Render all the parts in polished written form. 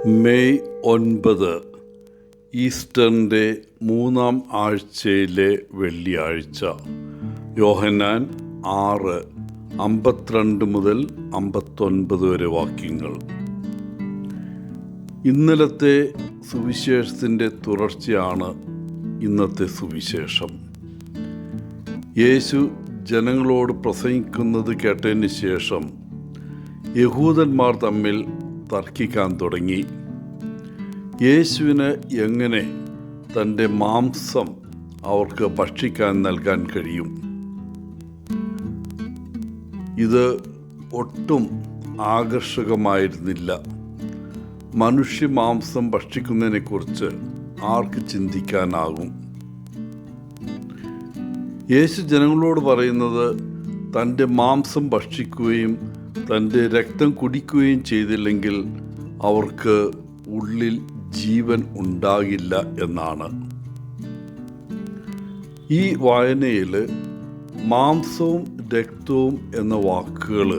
May 9 ഈസ്റ്ററിൻ്റെ 3-ാം ആഴ്ചയിലെ വെള്ളിയാഴ്ച. യോഹന്നാൻ 6:52 മുതൽ 59 വരെ വാക്യങ്ങൾ. ഇന്നലത്തെ സുവിശേഷത്തിൻ്റെ തുടർച്ചയാണ് ഇന്നത്തെ സുവിശേഷം. യേശു ജനങ്ങളോട് പ്രസംഗിക്കുന്നത് കേട്ടതിന് ശേഷം യഹൂദന്മാർ തമ്മിൽ തർക്കിക്കാൻ തുടങ്ങി. യേശുവിന് എങ്ങനെ തൻ്റെ മാംസം അവർക്ക് ഭക്ഷിക്കാൻ നൽകാൻ കഴിയും? ഇത് ഒട്ടും ആകർഷകമായിരുന്നില്ല. മനുഷ്യ മാംസം ഭക്ഷിക്കുന്നതിനെക്കുറിച്ച് ആർക്ക് ചിന്തിക്കാനാകും? യേശു ജനങ്ങളോട് പറയുന്നത് തൻ്റെ മാംസം ഭക്ഷിക്കുകയും തൻ്റെ രക്തം കുടിക്കുകയും ചെയ്തില്ലെങ്കിൽ അവർക്ക് ഉള്ളിൽ ജീവൻ ഉണ്ടാകില്ല എന്നാണ്. ഈ വായനയിൽ മാംസവും രക്തവും എന്ന വാക്കുകൾ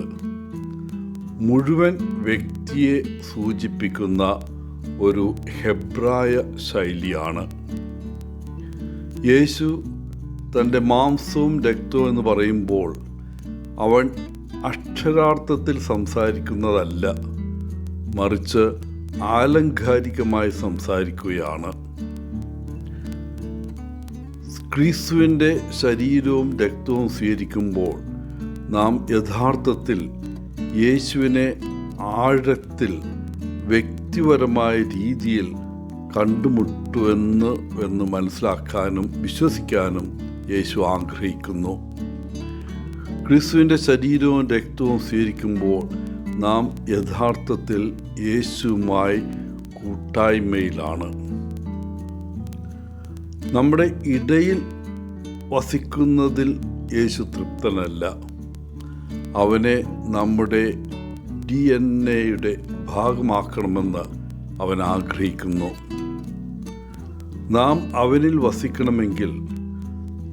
മുഴുവൻ വ്യക്തിയെ സൂചിപ്പിക്കുന്ന ഒരു ഹെബ്രായ ശൈലിയാണ്. യേശു തൻ്റെ മാംസവും രക്തവും എന്ന് പറയുമ്പോൾ അവൻ അക്ഷരാർത്ഥത്തിൽ സംസാരിക്കുന്നതല്ല, മറിച്ച് ആലങ്കാരികമായി സംസാരിക്കുകയാണ്. ക്രിസ്തുവിൻ്റെ ശരീരവും രക്തവും സ്വീകരിക്കുമ്പോൾ നാം യഥാർത്ഥത്തിൽ യേശുവിനെ ആഴത്തിൽ വ്യക്തിപരമായ രീതിയിൽ കണ്ടുമുട്ടുവെന്ന് മനസ്സിലാക്കാനും വിശ്വസിക്കാനും യേശു ആഗ്രഹിക്കുന്നു. ക്രിസ്തുവിൻ്റെ ശരീരവും രക്തവും സ്വീകരിക്കുമ്പോൾ നാം യഥാർത്ഥത്തിൽ യേശുവുമായി കൂട്ടായ്മയിലാണ്. നമ്മുടെ ഇടയിൽ വസിക്കുന്നതിൽ യേശു തൃപ്തനല്ല. അവനെ നമ്മുടെ DNA ഭാഗമാക്കണമെന്ന് അവൻ ആഗ്രഹിക്കുന്നു. നാം അവനിൽ വസിക്കണമെങ്കിൽ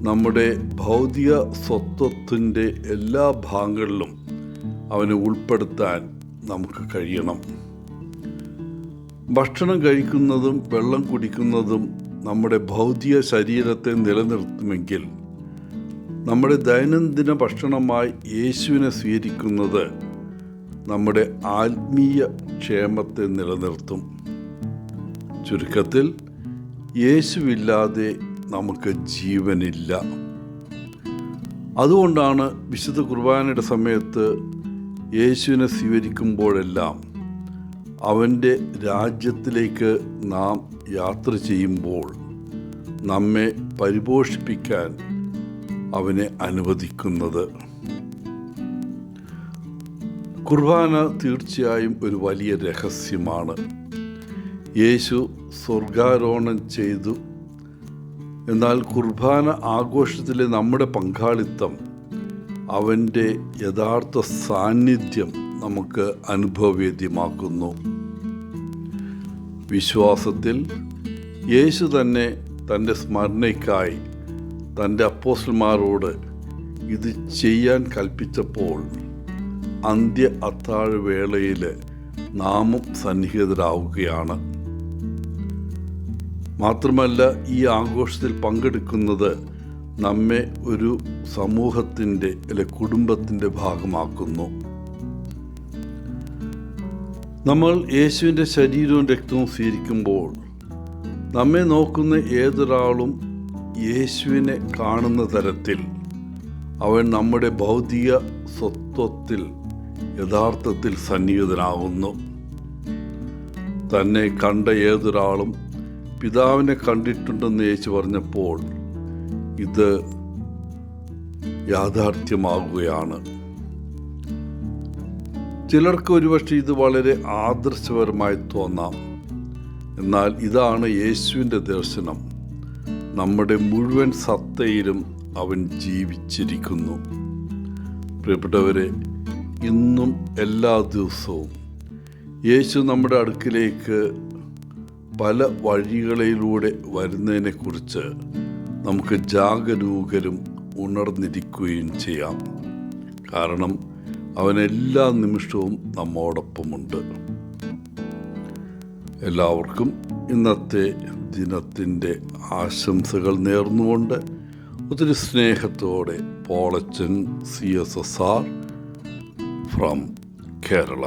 നമ്മുടെ ഭൗതിക സ്വത്വത്തിൻ്റെ എല്ലാ ഭാഗങ്ങളിലും അവനെ ഉൾപ്പെടുത്താൻ നമുക്ക് കഴിയണം. ഭക്ഷണം കഴിക്കുന്നതും വെള്ളം കുടിക്കുന്നതും നമ്മുടെ ഭൗതിക ശരീരത്തെ നിലനിർത്തുമെങ്കിൽ നമ്മുടെ ദൈനംദിന ഭക്ഷണമായി യേശുവിനെ സ്വീകരിക്കുന്നത് നമ്മുടെ ആത്മീയ ക്ഷേമത്തെ നിലനിർത്തും. ചുരുക്കത്തിൽ, യേശുവില്ലാതെ നമുക്ക് ജീവനില്ല. അതുകൊണ്ടാണ് വിശുദ്ധ കുർബാനയുടെ സമയത്ത് യേശുവിനെ സ്വീകരിക്കുമ്പോഴെല്ലാം അവൻ്റെ രാജ്യത്തിലേക്ക് നാം യാത്ര ചെയ്യുമ്പോൾ നമ്മെ പരിപോഷിപ്പിക്കാൻ അവനെ അനുവദിക്കുന്നത്. കുർബാന തീർച്ചയായും ഒരു വലിയ രഹസ്യമാണ്. യേശു സ്വർഗാരോഹണം ചെയ്തു. എന്നാൽ കുർബാന ആഘോഷത്തിലെ നമ്മുടെ പങ്കാളിത്തം അവൻ്റെ യഥാർത്ഥ സാന്നിധ്യം നമുക്ക് അനുഭവവേദ്യമാക്കുന്നു. വിശ്വാസത്തിൽ യേശു തന്നെ തൻ്റെ സ്മരണയ്ക്കായി തൻ്റെ അപ്പോസ്തലന്മാരോട് ഇത് ചെയ്യാൻ കൽപ്പിച്ചപ്പോൾ അന്ത്യ അത്താഴവേളയിൽ നാമും സന്നിഹിതരാവുകയാണ്. മാത്രമല്ല, ഈ ആഘോഷത്തിൽ പങ്കെടുക്കുന്നത് നമ്മെ ഒരു സമൂഹത്തിൻ്റെ കുടുംബത്തിൻ്റെ ഭാഗമാക്കുന്നു. നമ്മൾ യേശുവിൻ്റെ ശരീരവും രക്തവും സ്വീകരിക്കുമ്പോൾ നമ്മെ നോക്കുന്ന ഏതൊരാളും യേശുവിനെ കാണുന്ന തരത്തിൽ അവൻ നമ്മുടെ ഭൗതിക സ്വത്വത്തിൽ യഥാർത്ഥത്തിൽ സന്നിഹിതനാകുന്നു. തന്നെ കണ്ട ഏതൊരാളും പിതാവിനെ കണ്ടിട്ടുണ്ടെന്ന് യേശു പറഞ്ഞപ്പോൾ ഇത് യാഥാർത്ഥ്യമാകുകയാണ്. ചിലർക്ക് ഒരുപക്ഷെ ഇത് വളരെ ആദർശപരമായി തോന്നാം. എന്നാൽ ഇതാണ് യേശുവിൻ്റെ ദർശനം. നമ്മുടെ മുഴുവൻ സത്തയിലും അവൻ ജീവിച്ചിരിക്കുന്നു. പ്രിയപ്പെട്ടവരെ, ഇന്നും എല്ലാ ദിവസവും യേശു നമ്മുടെ അടുക്കിലേക്ക് പല വഴികളിലൂടെ വരുന്നതിനെക്കുറിച്ച് നമുക്ക് ജാഗരൂകരും ഉണർന്നിരിക്കുകയും ചെയ്യാം. കാരണം അവൻ എല്ലാ നിമിഷവും നമ്മോടൊപ്പമുണ്ട്. എല്ലാവർക്കും ഇന്നത്തെ ദിനത്തിൻ്റെ ആശംസകൾ നേർന്നുകൊണ്ട് ഒത്തിരി സ്നേഹത്തോടെ പോളച്ചൻ CSSR ഫ്രം കേരള.